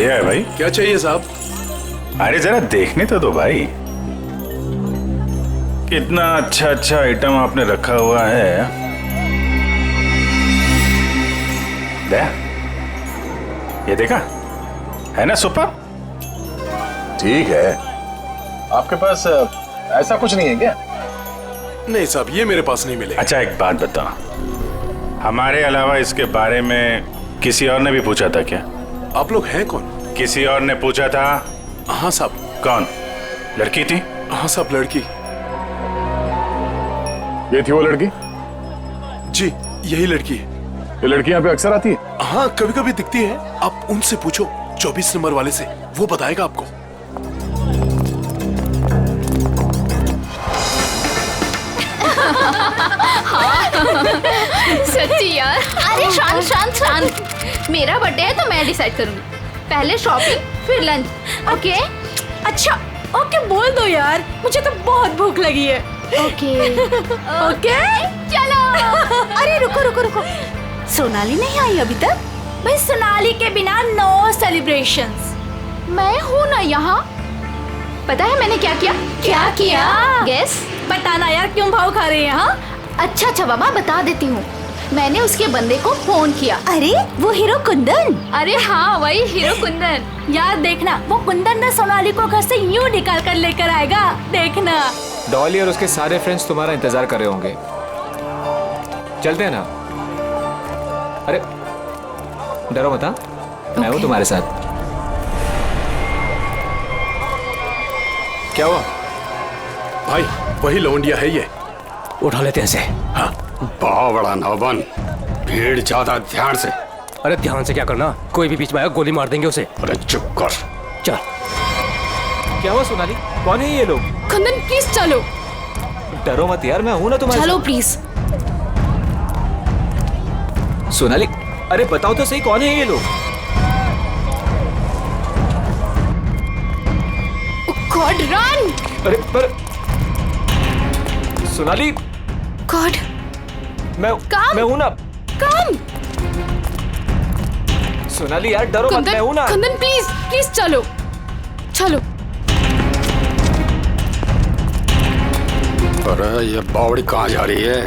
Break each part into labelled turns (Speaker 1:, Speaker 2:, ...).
Speaker 1: बढ़िया है भाई।
Speaker 2: क्या चाहिए साहब?
Speaker 1: अरे जरा देखने तो दो भाई, कितना अच्छा अच्छा आइटम आपने रखा हुआ है। दे, ये देखा है ना सुपर।
Speaker 3: ठीक है, आपके पास ऐसा कुछ नहीं है क्या?
Speaker 2: नहीं साहब, ये मेरे पास नहीं मिलेगा।
Speaker 1: अच्छा एक बात बताओ, हमारे अलावा इसके बारे में किसी और ने भी पूछा था क्या?
Speaker 2: आप लोग हैं कौन?
Speaker 1: किसी और ने पूछा था?
Speaker 2: हाँ साहब।
Speaker 1: कौन? लड़की थी?
Speaker 2: हाँ साहब, लड़की।
Speaker 3: ये थी वो लड़की?
Speaker 2: जी यही लड़की है।
Speaker 3: ये लड़की यहाँ पे अक्सर आती है?
Speaker 2: हाँ कभी कभी दिखती है, आप उनसे पूछो 24 नंबर वाले से, वो बताएगा आपको।
Speaker 4: सच्ची यार। अरे शांत शांत शांत, मेरा बर्थडे है तो मैं डिसाइड करूंगी। पहले शॉपिंग फिर लंच, ओके?
Speaker 5: अच्छा ओके बोल दो यार, मुझे तो बहुत भूख लगी है।
Speaker 4: ओके
Speaker 5: ओके
Speaker 4: चलो।
Speaker 5: अरे रुको रुको रुको, सोनाली नहीं आई अभी तक? भाई सोनाली के बिना नो सेलिब्रेशंस।
Speaker 4: मैं हूँ ना यहाँ। पता है मैंने क्या किया?
Speaker 5: क्या किया?
Speaker 4: गेस।
Speaker 5: बताना यार, क्यों भाव खा रहे हैं? हाँ
Speaker 4: अच्छा अच्छा बाबा बता देती हूँ। मैंने उसके बंदे को फोन किया।
Speaker 5: अरे वो हीरो कुंदन?
Speaker 4: अरे हाँ वही हीरो कुंदन।
Speaker 5: यार देखना, वो कुंदन ना सोनाली को घर से यूं निकाल कर लेकर आएगा, देखना।
Speaker 6: डॉली और उसके सारे फ्रेंड्स तुम्हारा इंतजार कर रहे होंगे, चलते हैं ना? अरे डरो मत, मैं हूँ तुम्हारे साथ।
Speaker 2: क्या हुआ भाई? वही लौंडिया है ये।
Speaker 6: उठा लेते हैं इसे।
Speaker 2: हाँ
Speaker 7: बड़ा नौबन, भीड़ ज्यादा, ध्यान से।
Speaker 6: अरे ध्यान से क्या करना, कोई भी बीच में आया गोली मार देंगे उसे।
Speaker 7: अरे चुप कर।
Speaker 6: चल। क्या हुआ सोनाली, कौन है ये लोग?
Speaker 5: कुंदन प्लीज चलो।
Speaker 6: डरो मत यार, मैं हूं ना तुम्हारे
Speaker 5: चलो
Speaker 6: साथ।
Speaker 5: प्लीज।
Speaker 6: सोनाली अरे बताओ तो सही, कौन है ये लोग?
Speaker 5: God run.
Speaker 6: अरे पर सोनाली,
Speaker 5: गॉड
Speaker 6: मैं हूं ना।
Speaker 5: कम।
Speaker 6: सोनाली यार डरो मत, मैं हूं ना।
Speaker 5: कुंदन प्लीज प्लीज चलो चलो।
Speaker 7: अरे ये बावड़ी कहाँ जा रही है?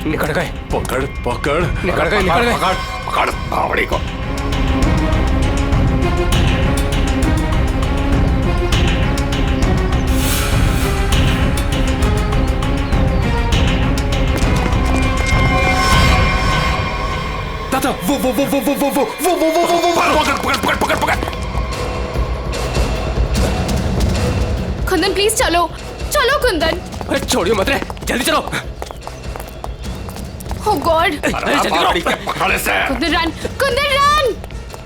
Speaker 6: निकल गए।
Speaker 2: पकड़ पकड़।
Speaker 6: निकल गए निकल गए।
Speaker 7: पकड़ पकड़ बावड़ी को।
Speaker 2: दादा वो पकड़ पकड़ पकड़ पकड़ पकड़।
Speaker 5: कुंदन प्लीज चलो चलो कुंदन।
Speaker 6: अरे छोड़ियो मत रे, जल्दी चलो।
Speaker 5: ओ गॉड।
Speaker 6: अरे जल्दी
Speaker 7: बावड़ी
Speaker 6: करो।
Speaker 7: के पकड़ से।
Speaker 5: Kundan run, Kundan run,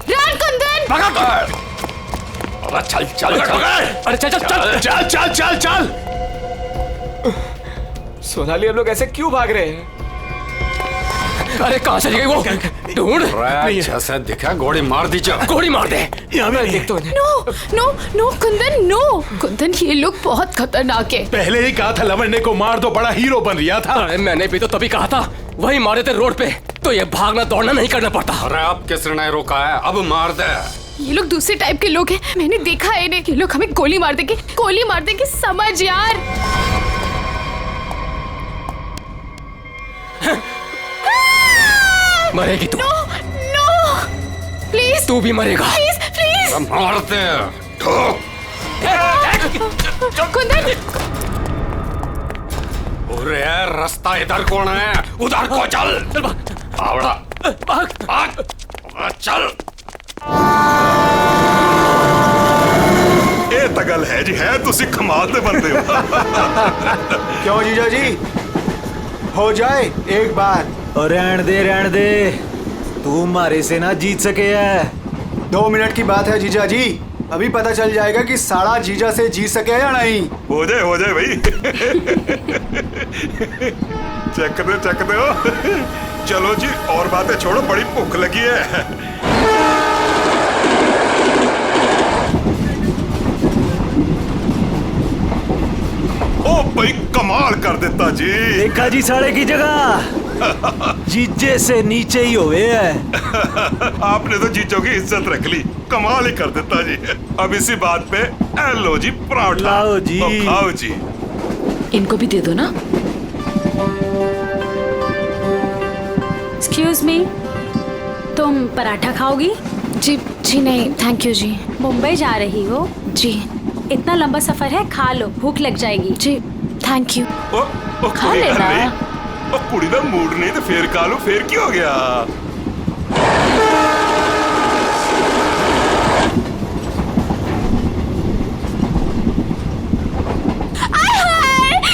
Speaker 5: run Kundan.
Speaker 7: पकड़। अरे चल चल चल।
Speaker 6: अरे चल चल चल
Speaker 2: चल चल चल चल।
Speaker 6: सोनाली हम लोग ऐसे क्यों भाग रहे हैं? अरे कहाँ चली गई वो? ढूंढ।
Speaker 7: अच्छा से दिखा, गोली मार दीजिए।
Speaker 6: गोली मार दे।
Speaker 2: यहाँ
Speaker 6: मैं देखता हूँ।
Speaker 5: No no no Kundan no. Kundan ये लोग बहुत खतरनाक है।
Speaker 2: पहले ही कहा था लवंडे को मार दो, बड़ा हीरो बन रहा था।
Speaker 6: अरे मैंने भी तो तभी कहा था, वही मारे थे रोड पे, तो ये भागना दौड़ना नहीं करना पड़ता।
Speaker 7: अरे अब किसने नहीं रोका है? अब मार दे।
Speaker 5: ये लोग दूसरे टाइप के लोग हैं, मैंने देखा है इन्हें। ये लोग हमें गोली मार देंगे, गोली मार देंगे, समझ यार।
Speaker 6: मरेगी तू।
Speaker 5: नो नो प्लीज,
Speaker 6: तू भी मरेगा।
Speaker 5: Please please.
Speaker 7: मार दे। ठोक।
Speaker 5: कुंदन
Speaker 7: अरे रास्ता इधर कौन है? उधर को चल। बावड़ा
Speaker 6: भाग।
Speaker 7: भाग। चल।
Speaker 8: ਇਹ ਤਾਂ ਗੱਲ ਹੈ ਜੀ, ਹੈ ਤੁਸੀਂ ਕਮਾਲ ਦੇ ਬੰਦੇ ਹੋ।
Speaker 9: क्यों जीजा जी, हो जाए एक बार। और रहन दे, तू मारे से ना जीत सके है। 2 मिनट की बात है जीजा जी, अभी पता चल जाएगा कि साड़ा जीजा से जीत सके या नहीं।
Speaker 8: हो जाए भाई। चक दो। चलो जी, और बातें छोड़ो, बड़ी भूख लगी है। ओ भाई कमाल कर देता जी।
Speaker 9: देखा जी साढ़े की जगह जीजे से नीचे ही हुए है।
Speaker 8: आपने तो जीजो की इज्जत रख ली, कमाल ही कर देता जी। अब इसी बात पे लो जी पराठा।
Speaker 9: लाओ जी।
Speaker 8: तो खाओ जी।
Speaker 10: इनको भी दे दो ना।
Speaker 5: एक्सक्यूज मी, तुम पराठा खाओगी?
Speaker 10: जी जी नहीं थैंक यू जी।
Speaker 5: मुंबई जा रही हो?
Speaker 10: जी।
Speaker 5: इतना लंबा सफर है, खा लो, भूख लग जाएगी।
Speaker 10: जी थैंक यू।
Speaker 8: खा लेना। कुड़ी दा मूड नहीं तो फिर खा लो, फिर क्या हो गया।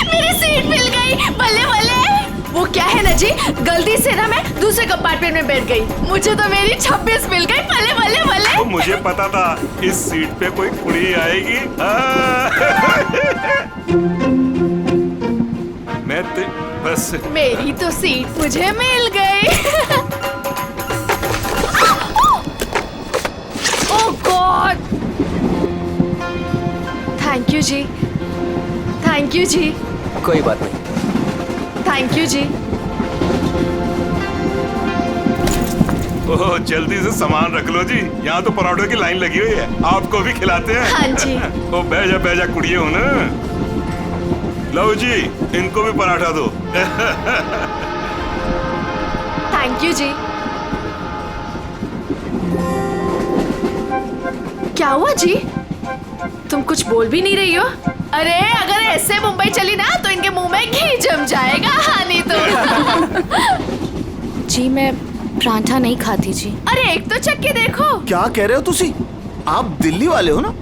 Speaker 5: मेरी सीट मिल गई, बल्ले बल्ले। वो क्या है ना जी, गलती से ना मैं दूसरे कंपार्टमेंट में बैठ गई, मुझे तो मेरी 26 मिल गई। बल्ले बल्ले बल्ले।
Speaker 8: तो मुझे पता था इस सीट पे कोई कुड़ी आएगी। मैं तो बस
Speaker 5: मेरी तो सीट मुझे मिल गई। ओह गॉड, थैंक यू जी, थैंक यू जी,
Speaker 9: कोई बात नहीं।
Speaker 5: थैंक यू जी।
Speaker 8: ओह जल्दी से सामान रख लो जी, यहाँ तो पराठों की लाइन लगी हुई है, आपको भी खिलाते हैं।
Speaker 5: हाँ जी।
Speaker 8: ओ बैजा कुड़िए हो ना। लो जी, इनको भी पराठा दो।
Speaker 5: थैंक यू जी। क्या हुआ जी, तुम कुछ बोल भी नहीं रही हो? अरे अगर ऐसे मुंबई चली ना तो इनके मुंह में घी जम जाएगा। हाँ नहीं तो।
Speaker 10: जी मैं पराठा नहीं खाती जी।
Speaker 5: अरे एक तो चख के देखो।
Speaker 9: क्या कह रहे हो तुसी? आप दिल्ली वाले हो ना?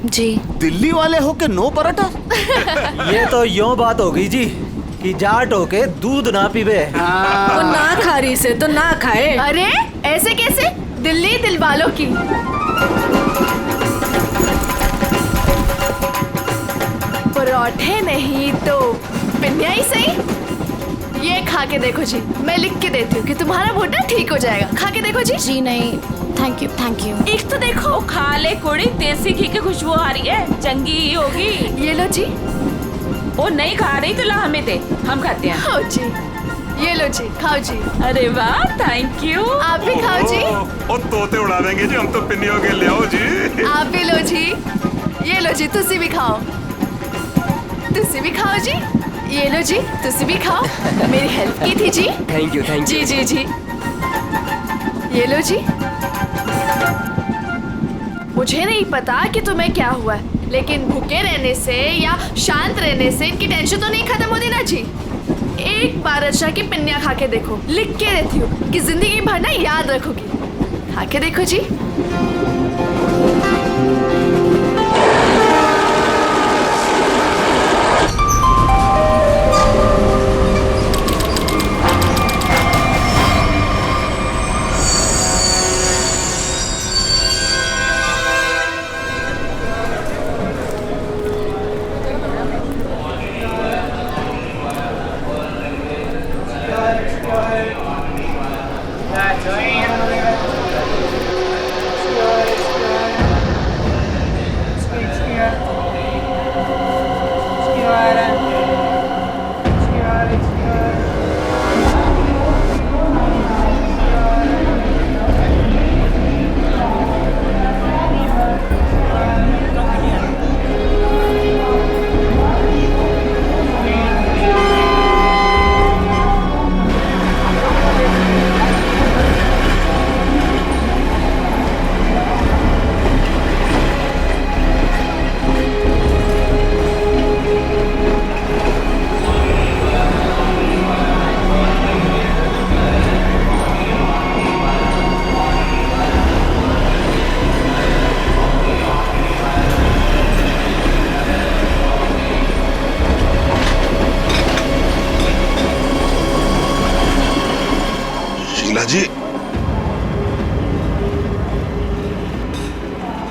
Speaker 10: जी।
Speaker 9: दिल्ली वाले हो के नो पराठा? ये तो यूं बात हो गई जी कि जाट हो के दूध ना पीवे।
Speaker 5: वो ना खा रही से तो ना खाए। अरे ऐसे कैसे, दिल्ली दिल वालों की। पराठे नहीं तो पिन्या ही सही। ये खा के देखो जी, मैं लिख के देती हूँ कि तुम्हारा घुटना ठीक हो जाएगा। खा के देखो जी।
Speaker 10: जी नहीं थैंक यू।
Speaker 5: एक तो देखो।
Speaker 11: खा ले कुड़ी, देसी घी की खुशबू आ रही है, चंगी ही होगी।
Speaker 5: ये लो जी।
Speaker 11: वो नहीं खा रही तो ला हमें दे, हम खाते हैं।
Speaker 5: खाओ जी, ये लो जी, खाओ जी।
Speaker 11: अरे वाह थैंक यू।
Speaker 5: आप भी खाओ जी।
Speaker 8: ओ तोते उड़ा देंगे जी, हम तो पिन्नियों के ले आओ जी।
Speaker 5: आप भी लो जी, ये लो जी, तुसी भी खाओ, तुसी भी खाओ जी। ये लो जी, तुसी भी खाओ, मेरी हेल्प की थी जी।
Speaker 9: थैंक यू
Speaker 5: जी जी जी। ये लो जी। मुझे नहीं पता कि तुम्हें क्या हुआ है, लेकिन भूखे रहने से या शांत रहने से इनकी टेंशन तो नहीं खत्म होती ना जी। एक बार अच्छा की पिन्या खा के देखो, लिख के रहती हूँ कि जिंदगी भर ना याद रखोगी। खा के देखो जी।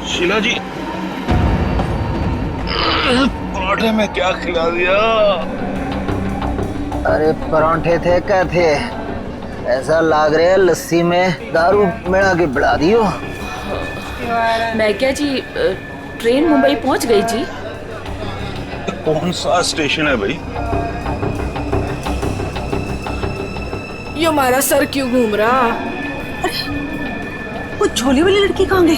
Speaker 3: शीला जी, पराठे में क्या खिला दिया?
Speaker 12: अरे परांठे थे क्या थे? ऐसा लाग रहा है लस्सी में दारू मिला के बढ़ा दियो।
Speaker 11: मैं क्या जी, ट्रेन मुंबई पहुंच गई जी।
Speaker 8: कौन सा स्टेशन है भाई?
Speaker 5: ये हमारा सर क्यों घूम रहा?
Speaker 13: वो झोली वाली लड़की कहाँ गई?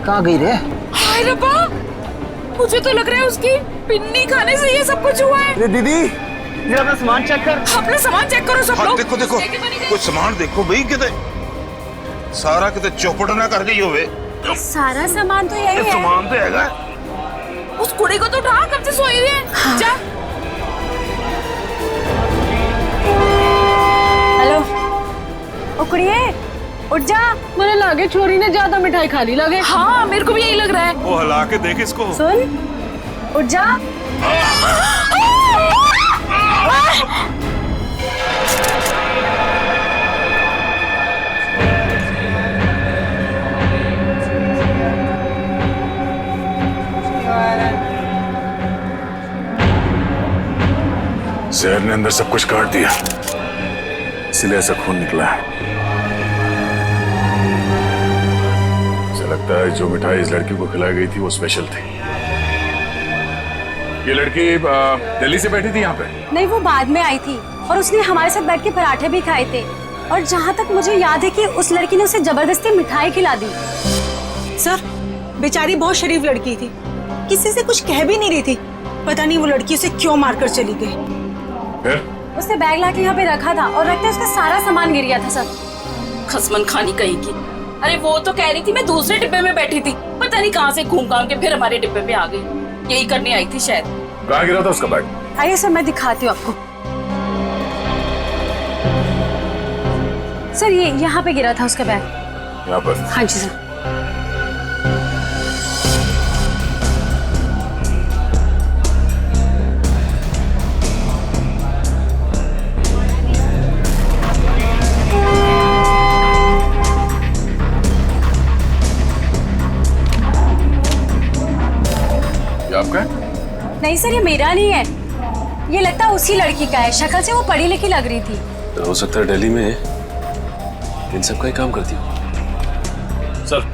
Speaker 12: कहाँ गई रे?
Speaker 5: हाय रब्बा, मुझे तो लग रहा है उसकी पिन्नी खाने से ये सब कुछ हुआ है।
Speaker 9: दीदी जरा अपना सामान चेक कर।
Speaker 5: अपना सामान चेक करो सब लोग।
Speaker 8: देखो देखो कुछ सामान देखो भाई, कितने सारा कितने चौपट ना कर गई होवे।
Speaker 13: सारा सामान तो यही है।
Speaker 8: सामान तो हैगा।
Speaker 5: उस कुड़ी को तो उठा, कब से सोई हुई है।
Speaker 13: हाँ।
Speaker 5: जा।
Speaker 13: हेलो, ओ कुड़िए, उठ जा।
Speaker 5: मुझे लगे छोरी ने ज्यादा मिठाई खा ली लगे। हाँ, मेरे को भी यही लग रहा है।
Speaker 8: वो हिला के देख इसको।
Speaker 13: सुन, उठ जा।
Speaker 1: जहर ने अंदर सब कुछ काट दिया, इसलिए ऐसा खून निकला है। मुझे लगता है जो मिठाई इस लड़की को खिलाई गई थी वो स्पेशल थी। ये लड़की दिल्ली से बैठी थी यहाँ पे?
Speaker 13: नहीं, वो बाद में आई थी और उसने हमारे साथ बैठ के पराठे भी खाए थे। और जहाँ तक मुझे याद है कि उस लड़की ने उसे जबरदस्ती मिठाई खिला दी।
Speaker 14: सर, बेचारी बहुत शरीफ लड़की थी, किसी से कुछ कह भी नहीं रही थी। पता नहीं वो लड़की उसे क्यों मारकर चली गई।
Speaker 1: फिर?
Speaker 13: उसने बैग लाके यहाँ पे रखा था और रखते उसका सारा सामान गिर गया था सर।
Speaker 11: खसमन खानी कहीं की। अरे वो तो कह रही थी मैं दूसरे डिब्बे में बैठी थी, पता नहीं कहाँ से घूम घाम के फिर हमारे डिब्बे में आ गई। यही करने आई थी शायद।
Speaker 1: कहाँ गिरा था उसका बैग?
Speaker 13: आइए सर, मैं दिखाती हूँ आपको। सर, ये यहाँ पे गिरा था उसका बैग।
Speaker 1: यहाँ पर?
Speaker 13: हाँ जी सर।
Speaker 1: आपका?
Speaker 13: नहीं सर, ये मेरा नहीं है, ये लगता है उसी लड़की का है। शक्ल से वो पढ़ी लिखी लग रही थी।
Speaker 15: तो हो सकता है दिल्ली में इन सब का ही काम करती हो। सर,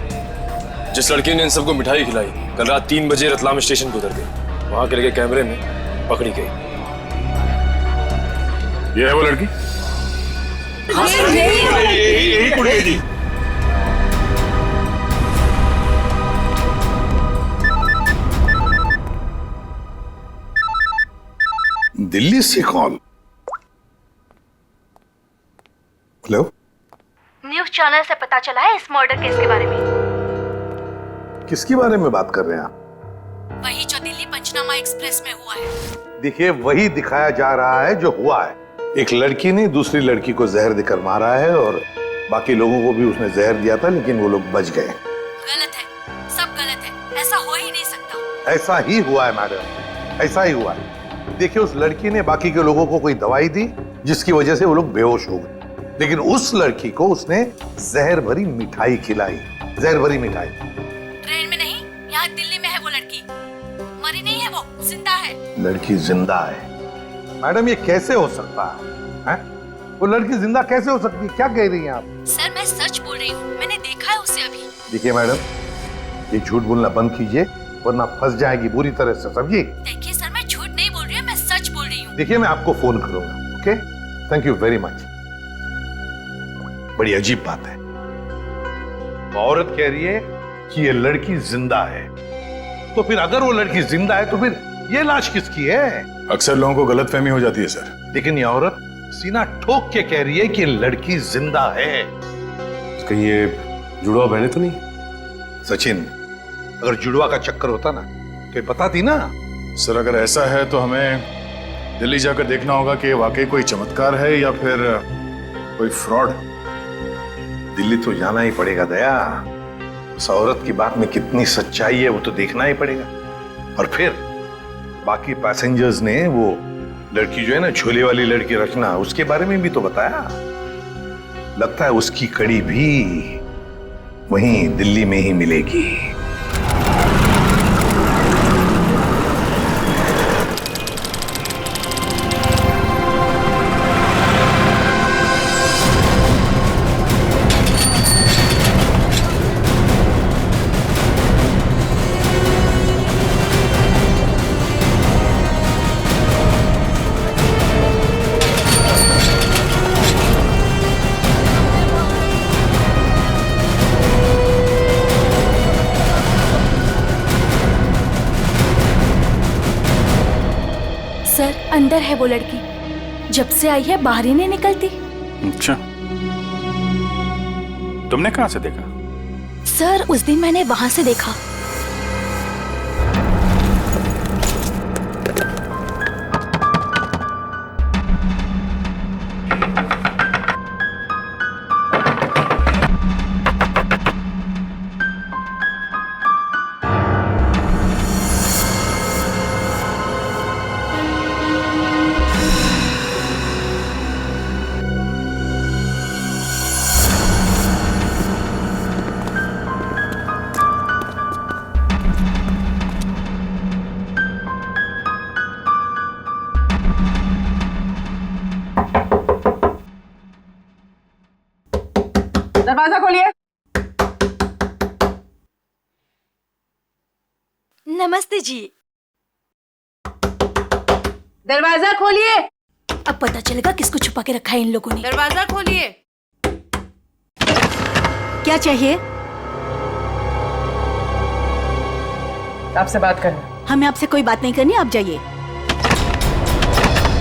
Speaker 15: जिस लड़की ने इन सबको मिठाई खिलाई कल रात 3 बजे रतलाम स्टेशन को उतर गई, वहां के लगे कैमरे में पकड़ी गई।
Speaker 1: ये है वो लड़की?
Speaker 8: यही कुड़ी है जी।
Speaker 3: दिल्ली से कॉल। हेलो,
Speaker 13: न्यूज़ चैनल से पता चला है इस मर्डर केस के बारे में।
Speaker 3: किसके बारे में बात कर रहे हैं आप?
Speaker 13: वही जो दिल्ली पंचनामा एक्सप्रेस में हुआ है।
Speaker 3: देखिए, वही दिखाया जा रहा है जो हुआ है। एक लड़की ने दूसरी लड़की को जहर देकर मारा है और बाकी लोगों को भी उसने जहर दिया था, लेकिन वो लोग बच गए।
Speaker 13: गलत है, सब गलत है, ऐसा हो ही नहीं सकता।
Speaker 3: ऐसा ही हुआ है मैडम, ऐसा ही हुआ है। देखिए, उस लड़की ने बाकी के लोगों को कोई दवाई दी जिसकी वजह से वो लोग बेहोश हो गए, लेकिन उस लड़की को उसने जहर भरी मिठाई खिलाई। जहर भरी मिठाई।
Speaker 13: ट्रेन में नहीं, यहाँ दिल्ली में है वो लड़की। मरी नहीं है, वो जिंदा है।
Speaker 3: लड़की जिंदा है? मैडम, ये कैसे हो सकता है? वो लड़की जिंदा कैसे हो सकती है? क्या कह रही हैं आप?
Speaker 13: सर, मैं सच बोल रही हूँ, मैंने देखा है उसे अभी।
Speaker 3: देखिए मैडम, ये झूठ बोलना बंद कीजिए वरना फंस जाएगी बुरी तरह से, समझिए?
Speaker 13: देखिए सर, मैं झूठ नहीं बोल रही हूँ, मैं सच बोल रही हूँ।
Speaker 3: देखिए, मैं आपको फोन करूंगा। Okay, thank you very much. बड़ी अजीब बात है, औरत कह रही है कि ये लड़की जिंदा है, तो फिर अगर वो लड़की जिंदा है तो फिर ये लाश किसकी है?
Speaker 1: अक्सर लोगों को गलतफहमी हो जाती है सर।
Speaker 3: लेकिन ये औरत सीना ठोक के कह रही है कि लड़की जिंदा है।
Speaker 15: कहीं ये जुड़वा बहने तो नहीं?
Speaker 3: सचिन, अगर जुड़वा का चक्कर होता ना तो ये बताती ना।
Speaker 1: सर, अगर ऐसा है तो हमें दिल्ली जाकर देखना होगा कि वाकई कोई चमत्कार है या फिर कोई फ्रॉड।
Speaker 3: दिल्ली तो जाना ही पड़ेगा दया। उस औरत की बात में कितनी सच्चाई है वो तो देखना ही पड़ेगा। और फिर बाकी पैसेंजर्स ने वो लड़की जो है ना, झोले वाली लड़की रचना, उसके बारे में भी तो बताया। लगता है उसकी कड़ी भी वहीं दिल्ली में ही मिलेगी।
Speaker 5: सर अंदर है वो लड़की, जब से आई है बाहर ही नहीं निकलती।
Speaker 1: अच्छा, तुमने कहाँ से देखा?
Speaker 5: सर उस दिन मैंने वहां से देखा।
Speaker 11: दरवाजा खोलिए।
Speaker 5: नमस्ते जी।
Speaker 11: दरवाजा खोलिए।
Speaker 5: अब पता चलेगा किसको छुपा के रखा है इन लोगों ने।
Speaker 11: दरवाजा खोलिए।
Speaker 14: क्या चाहिए?
Speaker 11: आपसे बात करना।
Speaker 14: हमें आपसे कोई बात नहीं करनी, आप जाइए।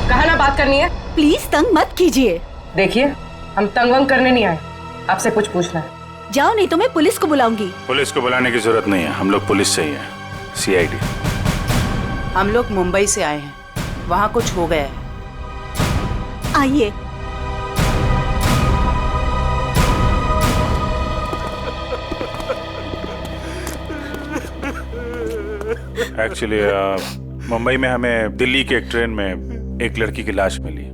Speaker 11: कहा ना बात करनी है।
Speaker 14: प्लीज तंग मत कीजिए।
Speaker 11: देखिए हम तंग वंग करने नहीं आए, आपसे कुछ पूछना है।
Speaker 14: जाओ नहीं तो मैं पुलिस को बुलाऊंगी।
Speaker 1: पुलिस को बुलाने की जरूरत नहीं है, हम लोग पुलिस से ही हैं, CID।
Speaker 16: हम लोग मुंबई से आए हैं, वहाँ कुछ हो गया है।
Speaker 14: आइए।
Speaker 1: एक्चुअली मुंबई में हमें दिल्ली के एक ट्रेन में एक लड़की की लाश मिली।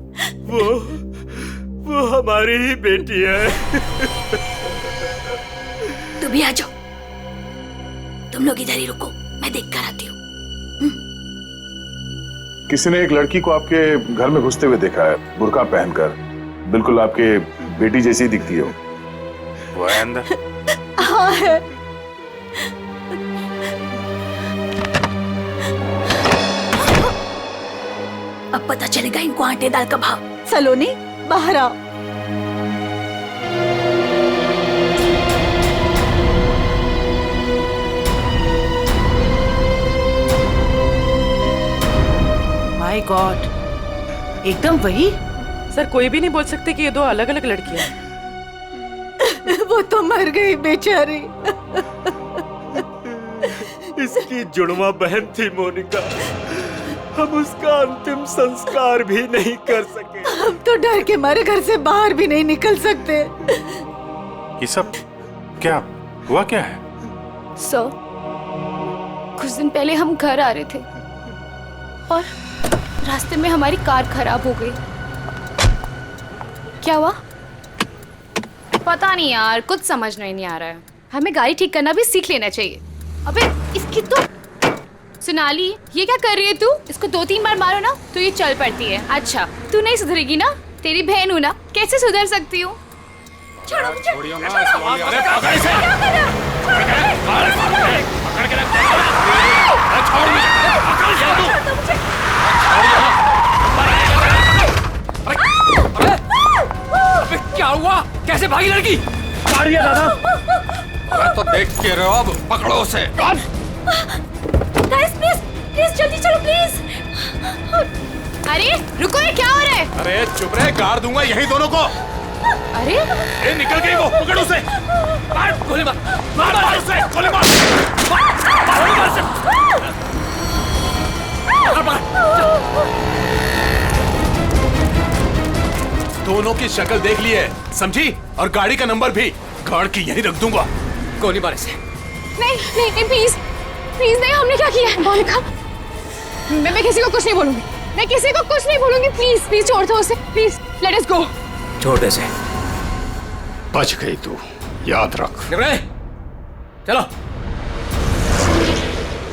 Speaker 17: वो हमारी ही बेटी है।
Speaker 5: तुम भी आ जाओ, तुम लोग इधर ही रुको, मैं देख कर आती हूँ।
Speaker 1: किसी ने एक लड़की को आपके घर में घुसते हुए देखा है, बुर्का पहनकर, बिल्कुल आपके बेटी जैसी दिखती है वो है अंदर।
Speaker 14: हाँ है।
Speaker 5: अब पता चलेगा इनको आटे दाल का भाव।
Speaker 14: सलोनी बाहर आओ।
Speaker 16: माय गॉड, एकदम वही।
Speaker 11: सर कोई भी नहीं बोल सकते कि ये दो अलग अलग लड़कियां हैं।
Speaker 14: वो तो मर गई बेचारी।
Speaker 17: इसकी जुड़वा बहन थी मोनिका, हम उसका अंतिम संस्कार भी नहीं कर सके।
Speaker 14: हम तो डर के मारे घर से बाहर भी नहीं निकल सकते।
Speaker 1: ये सब क्या हुआ, क्या है?
Speaker 4: सर कुछ दिन पहले हम घर आ रहे थे और रास्ते में हमारी कार खराब हो गई। क्या हुआ पता नहीं यार, कुछ समझ नहीं आ रहा है। हमें गाड़ी ठीक करना भी सीख लेना चाहिए। अबे इसकी तो सोनाली, ये क्या कर रही है तू? इसको 2-3 बार मारो ना तो ये चल पड़ती है। अच्छा तू नहीं सुधरेगी ना, तेरी बहन हूँ ना, कैसे सुधर सकती हूँ? छोड़ो मुझे।
Speaker 7: क्या हुआ? कैसे भागी लड़की?
Speaker 17: मारिए दादा।
Speaker 7: अरे तो देख के रहो, अब पकड़ो उसे।
Speaker 4: गाइस प्लीज प्लीज जल्दी चलो प्लीज। अरे रुको, ये क्या हो रहा है?
Speaker 8: अरे चुप रहे, गाड़ दूंगा यही दोनों को।
Speaker 4: अरे
Speaker 8: ए, निकल गई वो, पकड़ उसे। मार गोली मार, मार उसे, गोली मार, गोली मार उसे।
Speaker 2: दोनों की शक्ल देख ली है, समझी? और गाड़ी का नंबर भी गाड़ के यहीं रख दूंगा।
Speaker 7: गोली मार इसे।
Speaker 4: नहीं नहीं प्लीज प्लीज नहीं, हमने क्या किया है? मोनिका मैं किसी को कुछ नहीं बोलूंगी, मैं किसी को कुछ नहीं बोलूंगी। प्लीज प्लीज छोड़ दो उसे, प्लीज लेट अस गो।
Speaker 7: छोड़ दे इसे।
Speaker 8: बच गई तू, याद रख।
Speaker 7: चलो।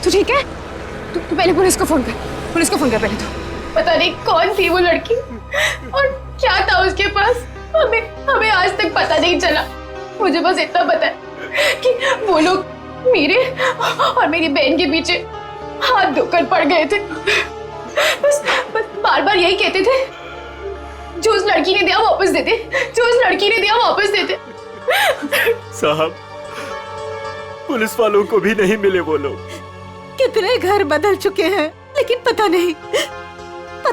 Speaker 4: तू ठीक है? तू पहले पुलिस को फोन कर, पुलिस को फोन कर पहले। तो पता नहीं कौन थी वो लड़की और क्या था उसके पास, हमें आज तक पता नहीं चला। मुझे बस इतना पता है कि वो लोग मेरे और मेरी बहन के पीछे हाथ धोकर पड़ गए थे। बस बार बार यही कहते थे, जो उस लड़की ने दिया वापस दे दे, जो उस लड़की ने दिया वापस दे दे।
Speaker 17: साहब पुलिस वालों को भी नहीं मिले वो लोग।
Speaker 14: कितने घर बदल चुके हैं, लेकिन पता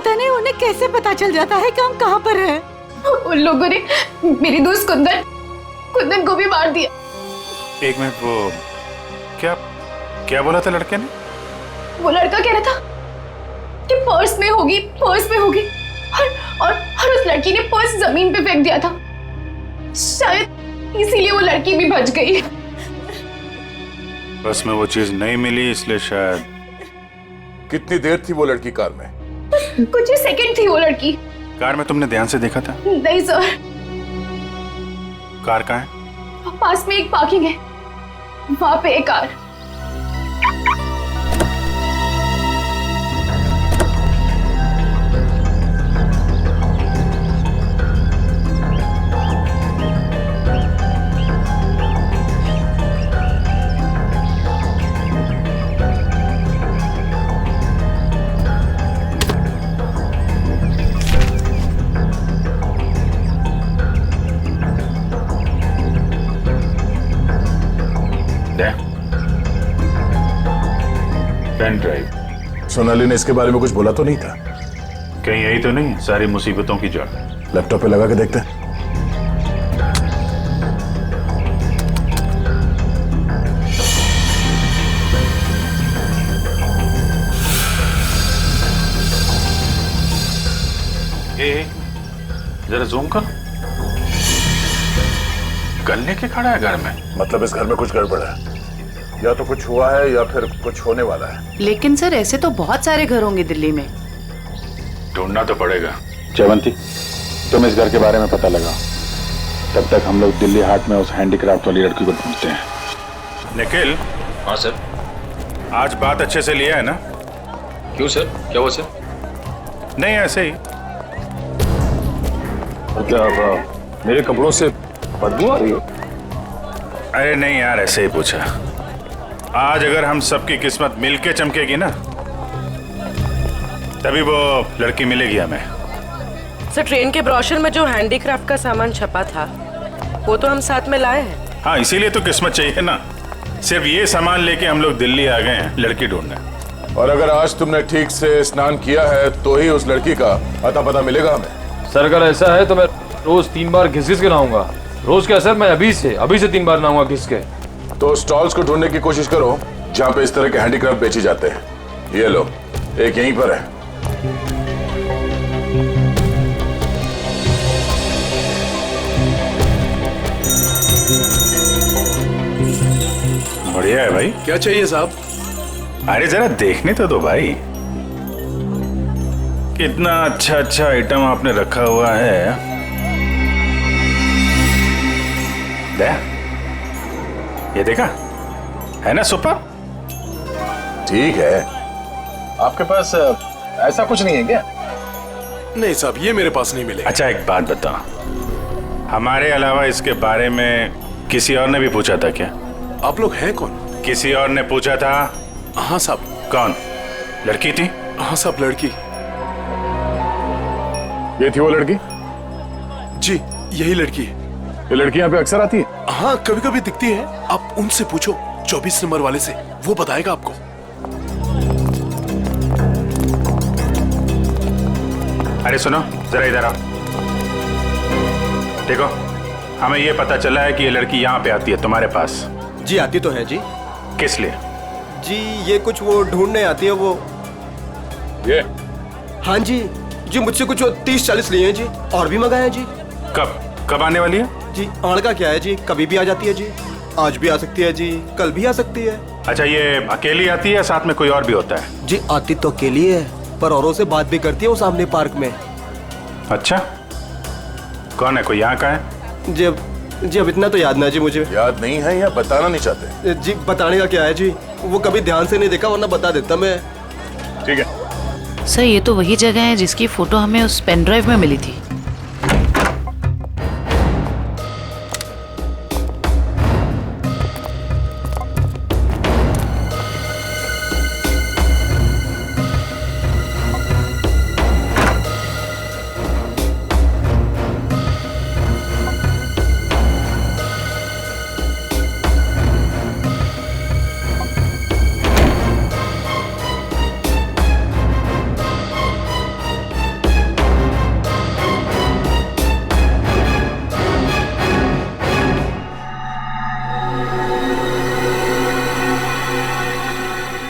Speaker 14: पता नहीं उन्हें कैसे पता चल जाता है कि हम कहाँ पर हैं।
Speaker 4: उन लोगों ने मेरी दोस्त कुंदन को भी मार दिया।
Speaker 1: एक मिनट, वो क्या क्या बोला था लड़के ने?
Speaker 4: वो लड़का कह रहा था कि पर्स में होगी और उस लड़की ने पर्स जमीन पे फेंक दिया था। शायद इसीलिए वो लड़की भी बच गई।
Speaker 1: बस में वो चीज नहीं मिली इसलिए शायद।
Speaker 8: कितनी देर थी वो लड़की कार में?
Speaker 4: कुछ ही सेकंड थी वो लड़की।
Speaker 1: कार में तुमने ध्यान से देखा था?
Speaker 4: नहीं सर।
Speaker 1: कार कहाँ है?
Speaker 4: पास में एक पार्किंग है, वहां पे एक कार।
Speaker 1: Pen drive.
Speaker 8: सोनाली ने इसके बारे में कुछ बोला तो नहीं था?
Speaker 1: कहीं यही तो नहीं है सारी मुसीबतों की जड़?
Speaker 8: लैपटॉप पे लगा के देखते हैं।
Speaker 1: जरा जूम कर। गन लेके खड़ा है घर में?
Speaker 8: मतलब इस घर में कुछ गड़बड़ है, या तो कुछ हुआ है या फिर कुछ होने वाला है।
Speaker 16: लेकिन सर ऐसे तो बहुत सारे घर होंगे दिल्ली में।
Speaker 1: ढूंढना तो पड़ेगा।
Speaker 18: जयवंती, तुम इस घर के बारे में पता लगाओ, तब तक हम लोग दिल्ली हाट में उस हैंडीक्राफ्ट वाली लड़की को ढूंढते हैं।
Speaker 1: निखिल।
Speaker 15: हाँ सर।
Speaker 1: आज बात अच्छे से लिया है ना?
Speaker 15: क्यों सर, क्या हुआ सर?
Speaker 1: नहीं ऐसे ही।
Speaker 15: क्या मेरे कपड़ों से बदबू आ रही है?
Speaker 1: अरे नहीं यार, ऐसे ही पूछा। आज अगर हम सबकी किस्मत मिलके चमकेगी ना, तभी वो लड़की मिलेगी हमें।
Speaker 19: सर ट्रेन के ब्रोशर में जो हैंडीक्राफ्ट का सामान छपा था वो तो हम साथ में लाए हैं।
Speaker 1: हाँ, इसीलिए तो किस्मत चाहिए ना। सिर्फ ये सामान लेके हम लोग दिल्ली आ गए हैं लड़की ढूंढने।
Speaker 8: और अगर आज तुमने ठीक से स्नान किया है तो ही उस लड़की का अता पता मिलेगा हमें।
Speaker 15: सर अगर ऐसा है तो मैं रोज 3 बार घिस के नहाऊंगा। रोज क्या सर, मैं अभी से 3 बार नहाऊंगा घिस के।
Speaker 8: तो स्टॉल्स को ढूंढने की कोशिश करो जहाँ पे इस तरह के हैंडीक्राफ्ट बेचे जाते हैं। ये लो, एक यहीं पर है।
Speaker 1: बढ़िया है भाई।
Speaker 2: क्या चाहिए साहब?
Speaker 1: अरे जरा देखने तो दो भाई, कितना अच्छा अच्छा आइटम आपने रखा हुआ है। दे, ये देखा है ना, सुपर।
Speaker 8: ठीक है, आपके पास ऐसा कुछ नहीं है क्या?
Speaker 2: नहीं साहब, ये मेरे पास नहीं मिले।
Speaker 1: अच्छा एक बात बता, हमारे अलावा इसके बारे में किसी और ने भी पूछा था क्या?
Speaker 2: आप लोग हैं कौन?
Speaker 1: किसी और ने पूछा था?
Speaker 2: हाँ साहब।
Speaker 1: कौन? लड़की थी?
Speaker 2: हाँ साहब, लड़की।
Speaker 8: ये थी वो लड़की?
Speaker 2: जी, यही लड़की है।
Speaker 8: ये लड़की यहाँ पे अक्सर आती है?
Speaker 2: हाँ, कभी कभी दिखती है। आप उनसे पूछो, 24 नंबर वाले से, वो बताएगा आपको।
Speaker 1: अरे सुनो जरा इधर आओ। देखो, हमें ये पता चला है कि ये लड़की यहाँ पे आती है तुम्हारे पास।
Speaker 20: जी आती तो है जी।
Speaker 1: किस लिए?
Speaker 20: जी ये कुछ वो ढूंढने आती है वो।
Speaker 8: ये?
Speaker 20: हाँ जी जी, मुझसे कुछ 30-40 लिए हैं जी, और भी मंगाए हैं जी।
Speaker 1: कब आने वाली है?
Speaker 20: जी आड़ का क्या है जी, कभी भी आ जाती है जी। आज भी आ सकती है जी, कल भी आ सकती है।
Speaker 1: अच्छा, ये अकेली आती है, साथ में कोई और भी होता है?
Speaker 20: जी आती तो अकेली है, पर औरों से बात भी करती है वो सामने पार्क में।
Speaker 1: अच्छा, कौन है? कोई यहाँ का है?
Speaker 20: जी अब इतना तो याद ना जी मुझे।
Speaker 8: याद नहीं है या बताना नहीं चाहते?
Speaker 20: जी बताने का क्या है जी, वो कभी ध्यान से नहीं देखा, वरना बता देता मैं।
Speaker 8: ठीक है
Speaker 16: सर, ये तो वही जगह है जिसकी फोटो हमें उस पेन ड्राइव में मिली थी।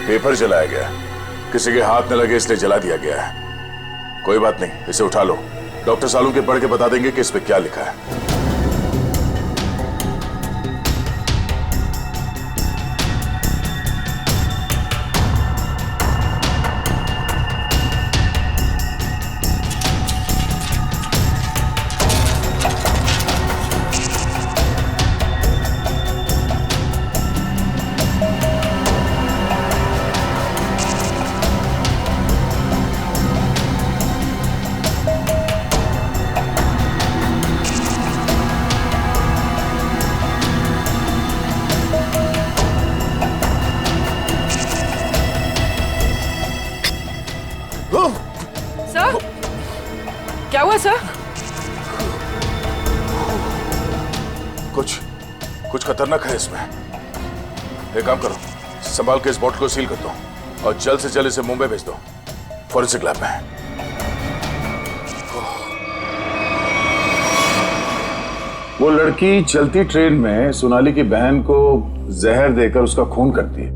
Speaker 1: पेपर जलाया गया, किसी के हाथ न लगे इसलिए जला दिया गया है। कोई बात नहीं, इसे उठा लो, डॉक्टर सालून के पढ़ के बता देंगे कि इस पे क्या लिखा है।
Speaker 19: सर, क्या हुआ सर?
Speaker 1: कुछ खतरनाक है इसमें। एक काम करो, संभाल के इस बॉटल को सील कर दो और जल्द से जल्द इसे मुंबई भेज दो, फॉरेंसिक लैब में। वो लड़की चलती ट्रेन में सोनाली की बहन को जहर देकर उसका खून करती है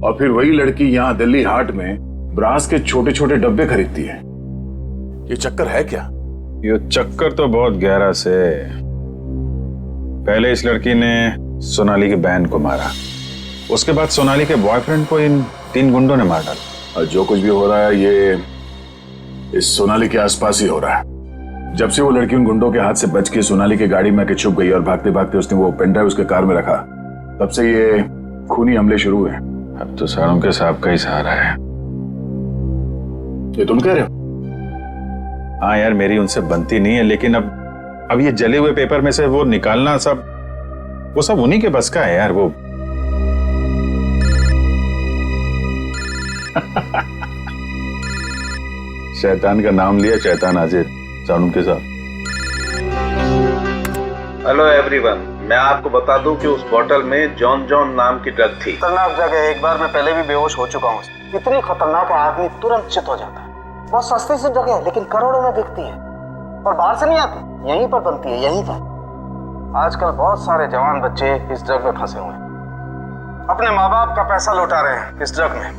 Speaker 1: और फिर वही लड़की यहाँ दिल्ली हाट में ब्रास के छोटे छोटे डब्बे खरीदती है। ये चक्कर है क्या?
Speaker 18: ये चक्कर तो बहुत गहरा से। पहले इस लड़की ने सोनाली की बहन को मारा, उसके बाद सोनाली के बॉयफ्रेंड को इन 3 गुंडों ने मार डाला।
Speaker 1: और जो कुछ भी हो रहा है ये इस सोनाली के आसपास ही हो रहा है। जब से वो लड़की उन गुंडों के हाथ से बच के सोनाली की गाड़ी में आके छुप गई और भागते भागते उसने वो पेनड्राइव उसके कार में रखा, तब से ये खूनी हमले शुरू हुए।
Speaker 18: अब तो सालों के साहब का ही सहारा है।
Speaker 1: ये तुम कह रहे हो?
Speaker 18: हाँ यार, मेरी उनसे बनती नहीं है, लेकिन अब ये जले हुए पेपर में से वो निकालना वो सब उन्हीं के बस का है यार। वो शैतान का नाम लिया, शैतान हाजिर। सालून के साथ।
Speaker 3: हेलो एवरीवन, मैं आपको बता दूं कि उस बोतल में जॉन जॉन नाम की ड्रग थी।
Speaker 12: खतरनाक जगह, एक बार मैं पहले भी बेहोश हो चुका हूँ। इतनी खतरनाक है, आदमी तुरंत चित हो जाता है। बहुत सस्ती सी जगह है, लेकिन करोड़ों में बिकती है और बाहर से नहीं आती, यहीं पर बनती है, यहीं पर। आजकल बहुत सारे जवान बच्चे इस ड्रग में फंसे हुए हैं, अपने माँ बाप का पैसा लौटा रहे हैं इस ड्रग में।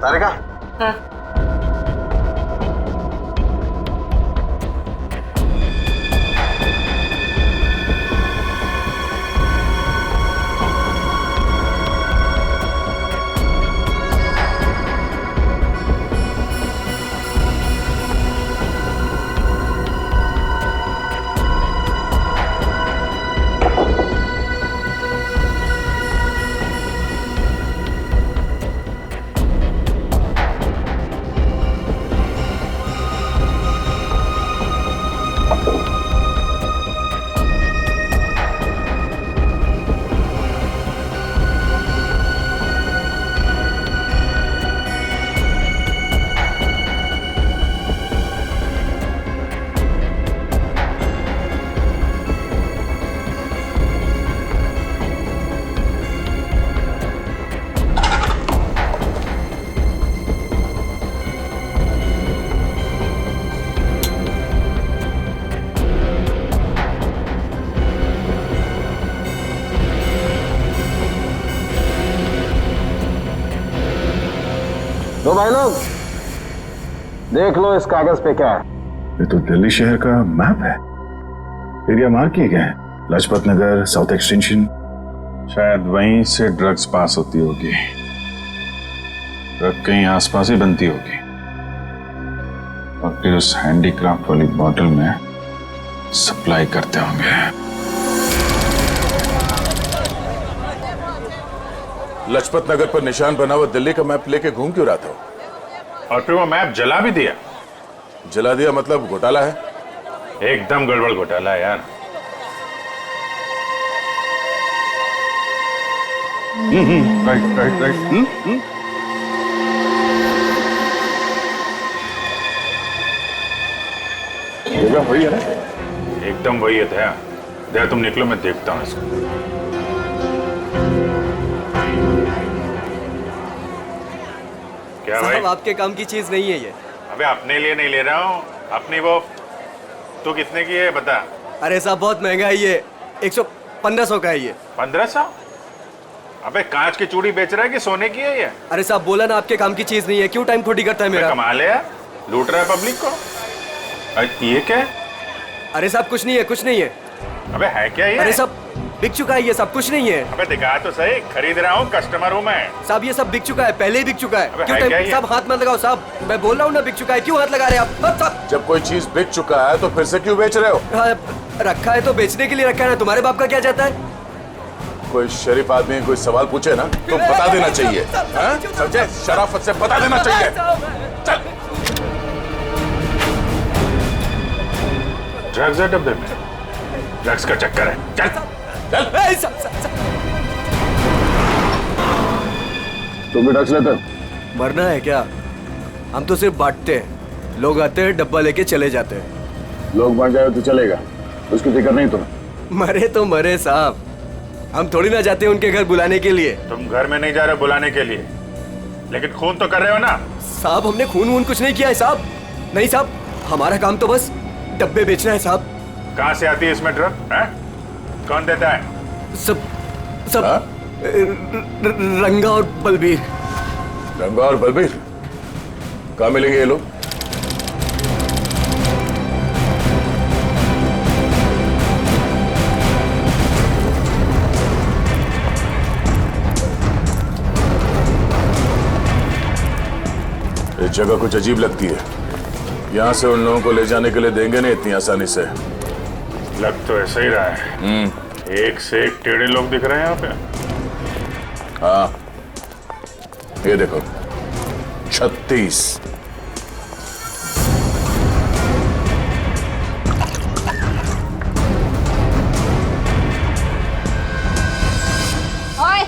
Speaker 12: तारिका,
Speaker 19: हाँ।
Speaker 12: तो भाई लोग देख लो इस कागज पे क्या है।
Speaker 1: ये तो दिल्ली शहर का मैप है। एरिया मार्क किए गए हैं, लाजपत नगर, साउथ एक्सटेंशन।
Speaker 18: शायद वहीं से ड्रग्स पास होती होगी। ड्रग कहीं आसपास ही बनती होगी और फिर उस हैंडीक्राफ्ट वाली बॉटल में सप्लाई करते होंगे।
Speaker 1: लाजपत नगर पर निशान बना हुआ दिल्ली का मैप लेके घूम क्यों रहा था?
Speaker 18: और फिर वो मैप जला भी दिया।
Speaker 1: जला दिया मतलब घोटाला है?
Speaker 18: एकदम गड़बड़ घोटाला है यार।
Speaker 1: Right right right. जगह वही है ना?
Speaker 18: एकदम वही है दया। दया तुम निकलो, मैं देखता हूँ इसको। क्या भाई?
Speaker 20: साहब आपके काम की चीज नहीं है ये।
Speaker 18: अबे अपने लिए नहीं ले रहा हूँ, अपनी वो। तू कितने की है बता?
Speaker 20: अरे साहब बहुत महंगा है ये, 1500 का है ये।
Speaker 18: 1500? अबे कांच की चूड़ी बेच रहा है कि सोने की है ये?
Speaker 20: अरे साहब बोला ना आपके काम की चीज नहीं है, क्यों टाइम खोटी करता है मेरा?
Speaker 18: कमाल है, लूट रहा है पब्लिक को। अरे ये क्या है?
Speaker 20: अरे साहब कुछ नहीं है, कुछ नहीं है।
Speaker 18: अबे है क्या ये?
Speaker 20: अरे साहब बिक चुका है ये सब, कुछ नहीं है।
Speaker 18: अबे दिखा तो सही, खरीद रहा हूँ, कस्टमर हूँ मैं।
Speaker 20: साहब ये सब बिक चुका है, पहले ही बिक चुका है।
Speaker 18: अबे
Speaker 20: क्यों
Speaker 18: है क्या ये?
Speaker 20: साहब हाथ मत लगाओ साहब, मैं बोल रहा हूँ ना बिक चुका है, क्यों हाथ लगा रहे हैं आप? साहब
Speaker 1: जब कोई चीज बिक चुका है तो फिर से क्यों बेच रहे हो?
Speaker 20: रखा है तो बेचने के लिए रखा है ना, तुम्हारे बाप का क्या जाता है?
Speaker 1: कोई शरीफ आदमी कोई सवाल पूछे ना तो बता देना चाहिए, हाँ? समझे? शराफत से बता देना चाहिए। चल।
Speaker 18: ड्रग्स है डब्बे में, ड्रग्स का चक्कर है। चल चल।
Speaker 1: तुम भी ड्रग्स लेते हो?
Speaker 20: मरना है क्या? हम तो सिर्फ बांटते हैं, लोग आते हैं डब्बा लेके चले जाते हैं।
Speaker 1: लोग मर जाए तो चलेगा, उसकी फिक्र नहीं तुम्हें?
Speaker 20: मरे तो मरे साहब, हम थोड़ी ना जाते हैं उनके घर बुलाने के लिए।
Speaker 18: तुम घर में नहीं जा रहे बुलाने के लिए, लेकिन खून तो कर रहे हो ना?
Speaker 20: साहब हमने खून वून कुछ नहीं किया है साहब। नहीं साहब, हमारा काम तो बस डब्बे बेचना है साहब।
Speaker 18: कहाँ से आती है इसमें ड्रग? कौन देता है?
Speaker 20: सब रंगा और बलबीर।
Speaker 1: रंगा और बलबीर कहाँ मिलेंगे ये लोग? ये जगह कुछ अजीब लगती है, यहाँ से उन लोगों को ले जाने के लिए देंगे नहीं इतनी आसानी से।
Speaker 18: लग तो ऐसा ही रहा है, एक से एक टेढ़े लोग दिख रहे हैं यहाँ पे।
Speaker 1: हाँ ये देखो 36।
Speaker 21: ओए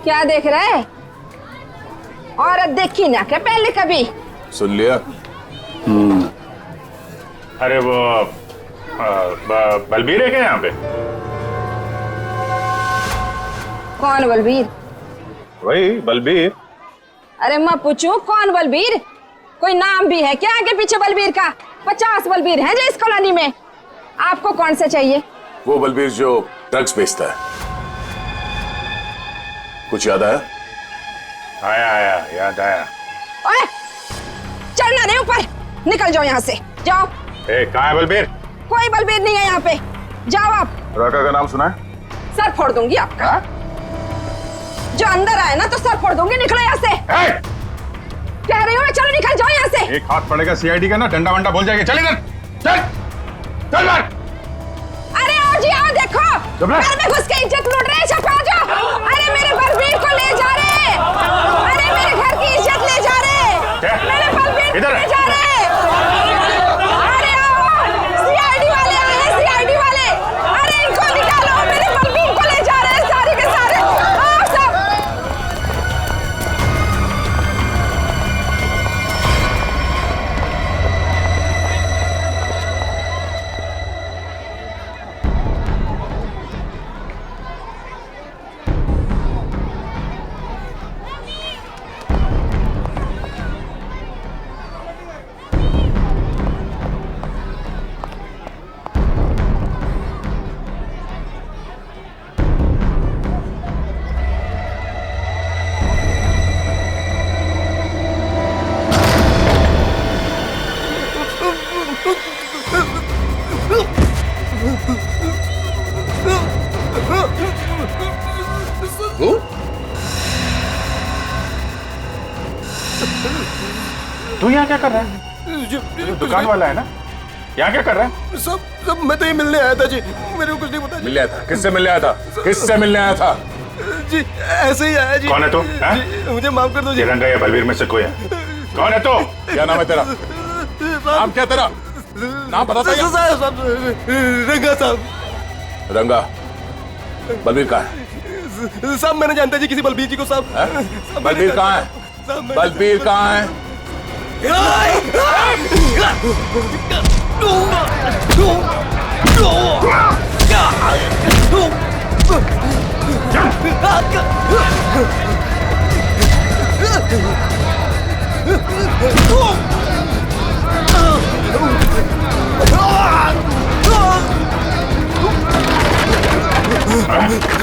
Speaker 21: क्या देख रहा है? औरत देखी ना क्या पहले कभी?
Speaker 1: सुन लिया?
Speaker 18: अरे वो बलबीर है क्या यहाँ पे?
Speaker 21: कौन बलबीर?
Speaker 18: वही बलबीर।
Speaker 21: अरे मैं पूछूं कौन बलबीर? कोई नाम भी है क्या आगे पीछे बलबीर का? 50 बलबीर हैं जो इस कॉलोनी में। आपको कौन सा चाहिए?
Speaker 1: वो बलबीर जो ड्रग्स बेचता है। कुछ याद आया?
Speaker 18: आया याद आया।
Speaker 21: ओए चलना नहीं ऊपर, निकल जाओ यहाँ से, जाओ।
Speaker 18: कहाँ है बलबीर?
Speaker 21: कोई बलबीर नहीं है यहाँ पे, जाओ आप।
Speaker 1: राका का नाम सुना है?
Speaker 21: सर फोड़ दूंगी आपका। जो अंदर आए ना तो सर फोड़ दूंगी, निकलो यहाँ से। कह रही हूँ मैं, चलो निकल जाओ यहाँ से।
Speaker 18: एक हाथ पड़ेगा सीआईडी का ना, डंडा वंडा बोल जाएगा। चल इधर, चल चल मार।
Speaker 21: अरे आओ जी आओ, देखो घर में घुस के इज्जत लूट रहे, छपा जाओ। अरे मेरे बलबीर को ले जा रहे, अरे मेरे घर की इज्जत ले जा रहे, मेरे बलबीर को ले जा रहे। अरे आओ, सीआईडी वाले आए हैं, सीआईडी वाले। अरे इनको निकालो, मेरे बलबीर को ले जा रहे हैं सारे के सारे। आओ सब।
Speaker 18: तू यहाँ क्या कर रहा है? दुकान वाला है ना, यहाँ क्या कर रहा है?
Speaker 20: सब मैं तो ये मिलने आया था जी, मेरे को कुछ नहीं पता।
Speaker 1: मिलने आया था? किससे मिलने आया था? किससे मिलने आया था?
Speaker 20: जी ऐसे ही आया जी।
Speaker 18: कौन है तू?
Speaker 20: मुझे माफ कर दो जी।
Speaker 18: रंगा या बलबीर में से कोई है? कौन है तू?
Speaker 1: क्या नाम है तेरा? नाम क्या तेरा? नाम बता दो।
Speaker 20: रंगा साहब।
Speaker 1: रंगा। बलबीर कहाँ है?
Speaker 20: साहब मैंने जानता जी किसी बलबीर जी को साहब।
Speaker 1: बलबीर कहाँ है? बलबीर कहाँ है?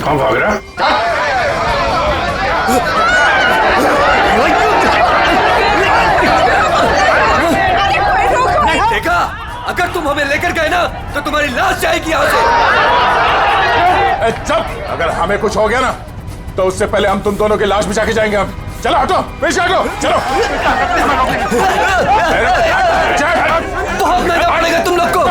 Speaker 18: कौन भाग रहा?
Speaker 20: देखा, अगर तुम हमें लेकर गए ना तो तुम्हारी लाश जाएगी यहाँ से।
Speaker 1: चुप! अगर हमें कुछ हो गया ना तो उससे पहले हम तुम दोनों की लाश बिछा के जाएंगे। हम चलो, हटो, पीछे हटो, चलो।
Speaker 20: बहुत महंगा पड़ेगा तुम लोग को।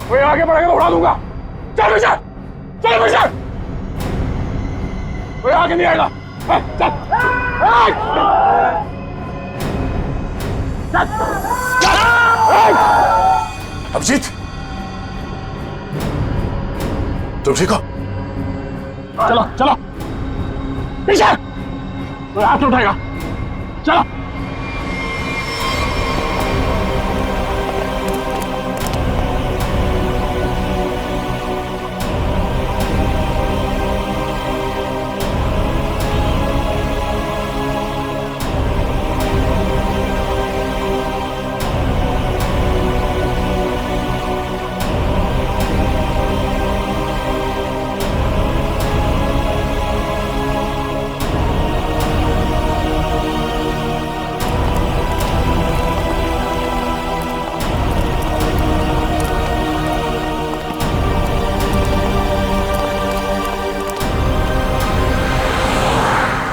Speaker 1: कोई आगे बढ़ेगा तो उड़ा दूंगा। चल पीछे, चल पीछे। कोई आगे नहीं आएगा। चल, अभिजीत, तुम ठीक हो? चलो चलो पीछे, कोई हाथ उठाएगा। चलो।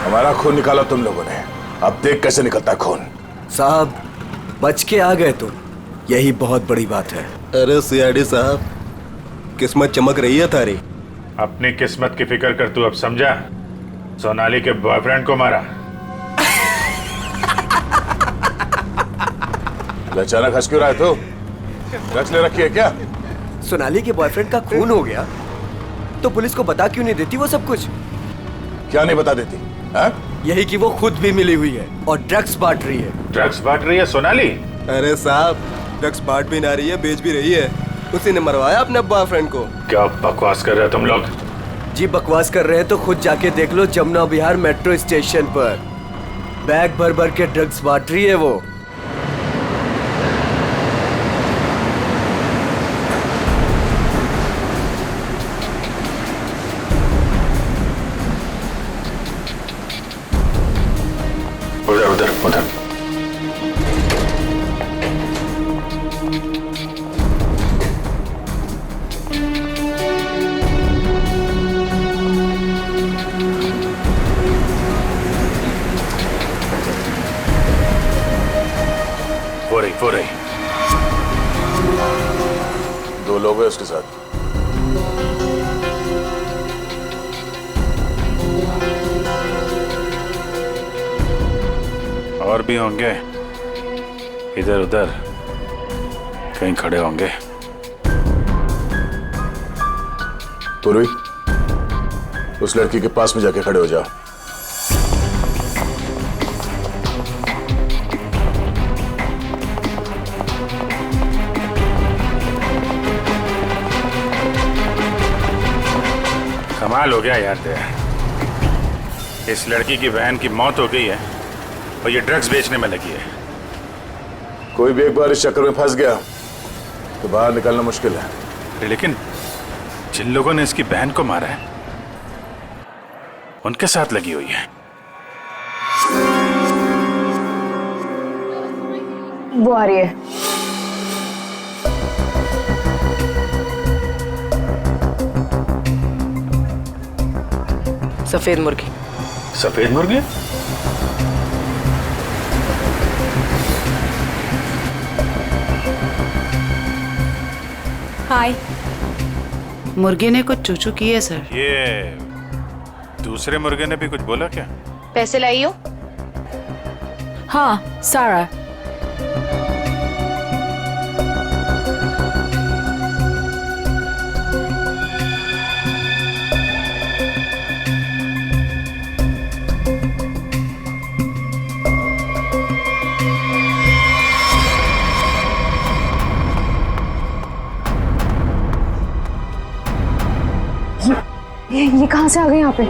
Speaker 1: हमारा खून निकाला तुम लोगों ने, अब देख कैसे निकलता है खून।
Speaker 20: साहब, बच के आ गए तुम, यही बहुत बड़ी बात है।
Speaker 6: अरे सीआईडी साहब, किस्मत चमक रही है तारी।
Speaker 18: अपनी किस्मत की फिक्र कर, तू अब समझा? सोनाली के बॉयफ्रेंड को मारा।
Speaker 1: अचानक हंस क्यों रहा है तू? ड्रग्स ले रखी है क्या?
Speaker 20: सोनाली के बॉयफ्रेंड का खून हो गया तो पुलिस को बता क्यों नहीं देती वो सब कुछ?
Speaker 1: क्या नहीं बता देती?
Speaker 20: यही कि वो खुद भी मिली हुई है और ड्रग्स बांट रही है।
Speaker 18: ड्रग्स बांट रही है सोनाली?
Speaker 6: अरे साहब, ड्रग्स बांट भी ना रही है, बेच भी रही है। उसी ने मरवाया अपने बॉयफ्रेंड को।
Speaker 18: क्या बकवास कर रहे हो तुम लोग?
Speaker 20: जी बकवास कर रहे हैं तो खुद जाके देख लो, जमुना विहार मेट्रो स्टेशन पर बैग भर भर के ड्रग्स बांट रही है वो।
Speaker 18: उधर उधर उधर। वो रही।
Speaker 1: दो लोग हैं उसके साथ।
Speaker 18: और भी होंगे, इधर उधर कहीं खड़े होंगे।
Speaker 1: पूर्वी, उस लड़की के पास में जाके खड़े हो जाओ।
Speaker 18: कमाल हो गया यार तेरा। इस लड़की की बहन की मौत हो गई है और ये ड्रग्स बेचने में लगी है।
Speaker 1: कोई भी एक बार इस चक्कर में फंस गया तो बाहर निकलना मुश्किल है।
Speaker 18: लेकिन जिन लोगों ने इसकी बहन को मारा है उनके साथ लगी हुई है।
Speaker 4: वो आ रही है।
Speaker 19: सफेद मुर्गी।
Speaker 18: सफेद मुर्गी?
Speaker 16: हाय। मुर्गे ने कुछ चूचू की है सर।
Speaker 18: ये दूसरे मुर्गे ने भी कुछ बोला क्या?
Speaker 10: पैसे लाई हो?
Speaker 16: हाँ, सारा।
Speaker 4: ये कहाँ से आ गए यहाँ पे?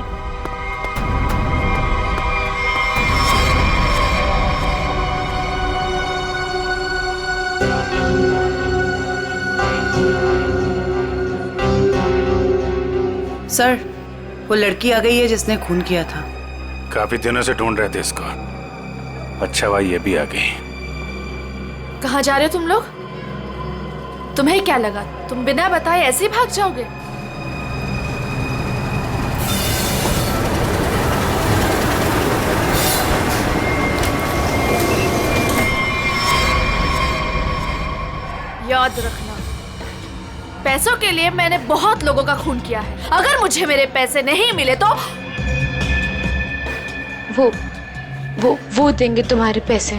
Speaker 16: सर, वो लड़की आ गई है जिसने खून किया था।
Speaker 7: काफी दिनों से ढूंढ रहे थे इसको। अच्छा भाई ये भी आ गई।
Speaker 5: कहाँ जा रहे हो तुम लोग? तुम्हें क्या लगा तुम बिना बताए ऐसे ही भाग जाओगे? याद रखना, पैसों के लिए मैंने बहुत लोगों का खून किया है। अगर मुझे मेरे पैसे नहीं मिले तो
Speaker 10: वो देंगे तुम्हारे पैसे।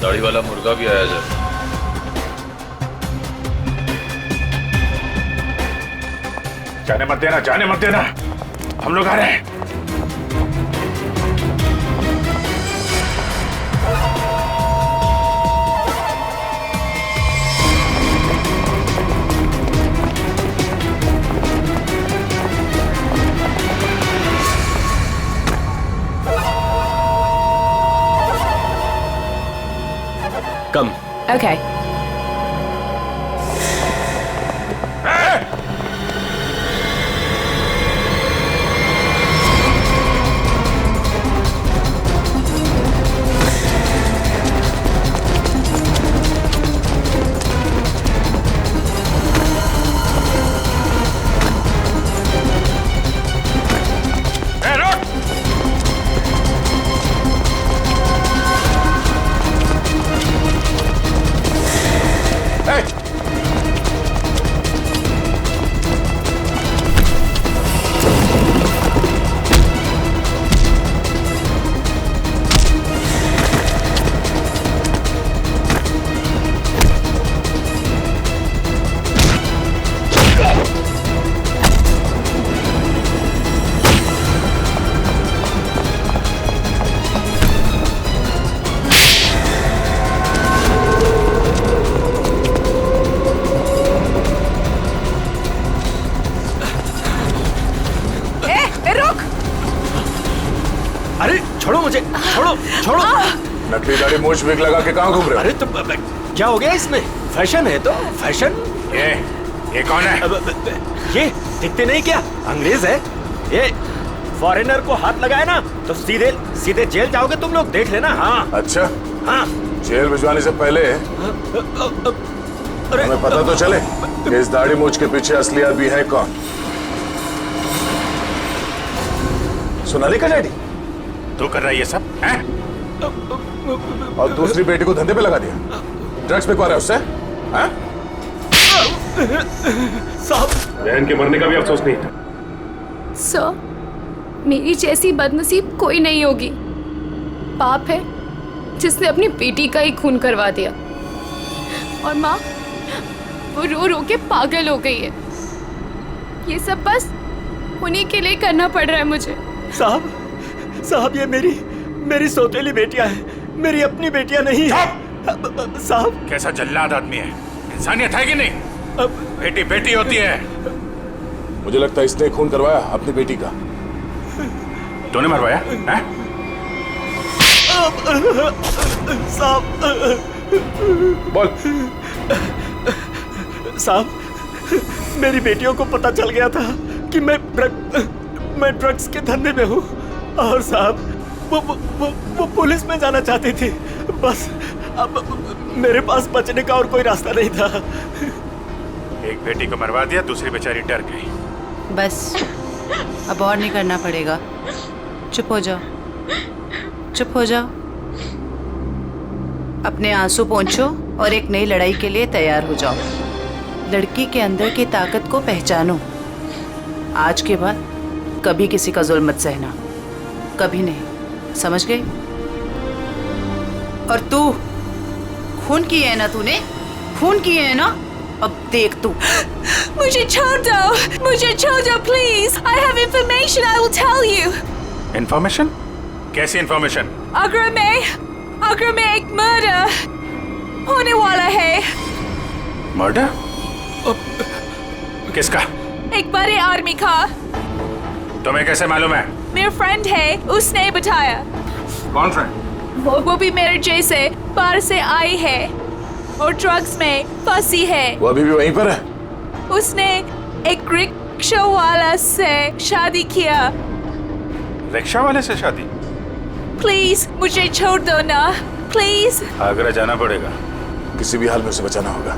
Speaker 15: दाढ़ी वाला मुर्गा भी आया जब।
Speaker 1: जाने मत देना, जाने मत देना, हम लोग आ रहे हैं।
Speaker 20: Come.
Speaker 16: Okay.
Speaker 3: छोड़ो।
Speaker 1: नकली दाढ़ी मूछ विग लगा के कहाँ घूम रहे हो?
Speaker 3: अरे तो क्या हो गया इसमें? फैशन है तो फैशन।
Speaker 1: ये कौन है?
Speaker 3: ये दिखते नहीं क्या? अंग्रेज है ये। फॉरेनर को हाथ लगाए ना तो सीधे सीधे जेल जाओगे तुम लोग, देख लेना। हाँ
Speaker 1: अच्छा,
Speaker 3: हाँ।
Speaker 1: जेल भिजवाने से पहले हमें पता तो चले कि इस दाढ़ी मूछ के पीछे असली आदमी है कौन। सोनाली का डैडी
Speaker 7: तू कर रहा है ये सब है?
Speaker 1: और दूसरी बेटी को धंधे पे लगा दिया, ड्रग्स बिकवा रहा है उससे।
Speaker 15: साहब, बहन के मरने का भी अफसोस नहीं था।
Speaker 4: सर, मेरी जैसी बदनसीब कोई नहीं होगी। पाप है जिसने अपनी बेटी का ही खून करवा दिया, और माँ वो रो रो के पागल हो गई है। ये सब बस उन्हीं के लिए करना पड़ रहा है मुझे।
Speaker 3: साहब ये मेरी सौतेली बेटियां हैं, मेरी अपनी बेटियां नहीं है। साहब
Speaker 7: कैसा जल्लाद आदमी है, इंसानियत है कि नहीं? बेटी बेटी होती है।
Speaker 1: मुझे लगता है इसने खून करवाया अपनी बेटी का।
Speaker 7: तूने मरवाया है?
Speaker 3: साहब
Speaker 1: बोल।
Speaker 3: साहब मेरी बेटियों को पता चल गया था कि मैं ड्रग्स के धंधे में हूँ, और साहब वो पुलिस में जाना चाहती थी। बस अब मेरे पास बचने का और कोई रास्ता नहीं था।
Speaker 7: एक बेटी को मरवा दिया, दूसरी बेचारी डर गई।
Speaker 16: बस अब और नहीं करना पड़ेगा। चुप हो जाओ, चुप हो जाओ। अपने आंसू पोंछो और एक नई लड़ाई के लिए तैयार हो जाओ। लड़की के अंदर की ताकत को पहचानो। आज के बाद कभी किसी का जुल्म मत सहना, कभी नहीं, समझ गई? और तू खून की है ना, तूने खून की है ना? अब देख तू।
Speaker 21: मुझे छोड़ दो, मुझे छोड़ दो please. I have information I will tell you.
Speaker 7: Information? कैसी इंफॉर्मेशन?
Speaker 21: आगरा में एक मर्डर होने वाला है।
Speaker 1: मर्डर? किसका?
Speaker 21: एक बड़े आदमी का।
Speaker 1: तुम्हें कैसे मालूम है?
Speaker 21: मेरा फ्रेंड है, उसने बताया।
Speaker 1: कौन फ्रेंड?
Speaker 21: वो भी मेरे जैसे बाहर से आई है और ड्रग्स में फंसी है।
Speaker 1: वो अभी भी वहीं पर है?
Speaker 21: उसने एक रिक्शा वाला से शादी किया।
Speaker 1: रिक्शा वाले से शादी?
Speaker 21: प्लीज मुझे छोड़ दो ना, प्लीज।
Speaker 1: आगरा जाना पड़ेगा, किसी भी हाल में उसे बचाना होगा।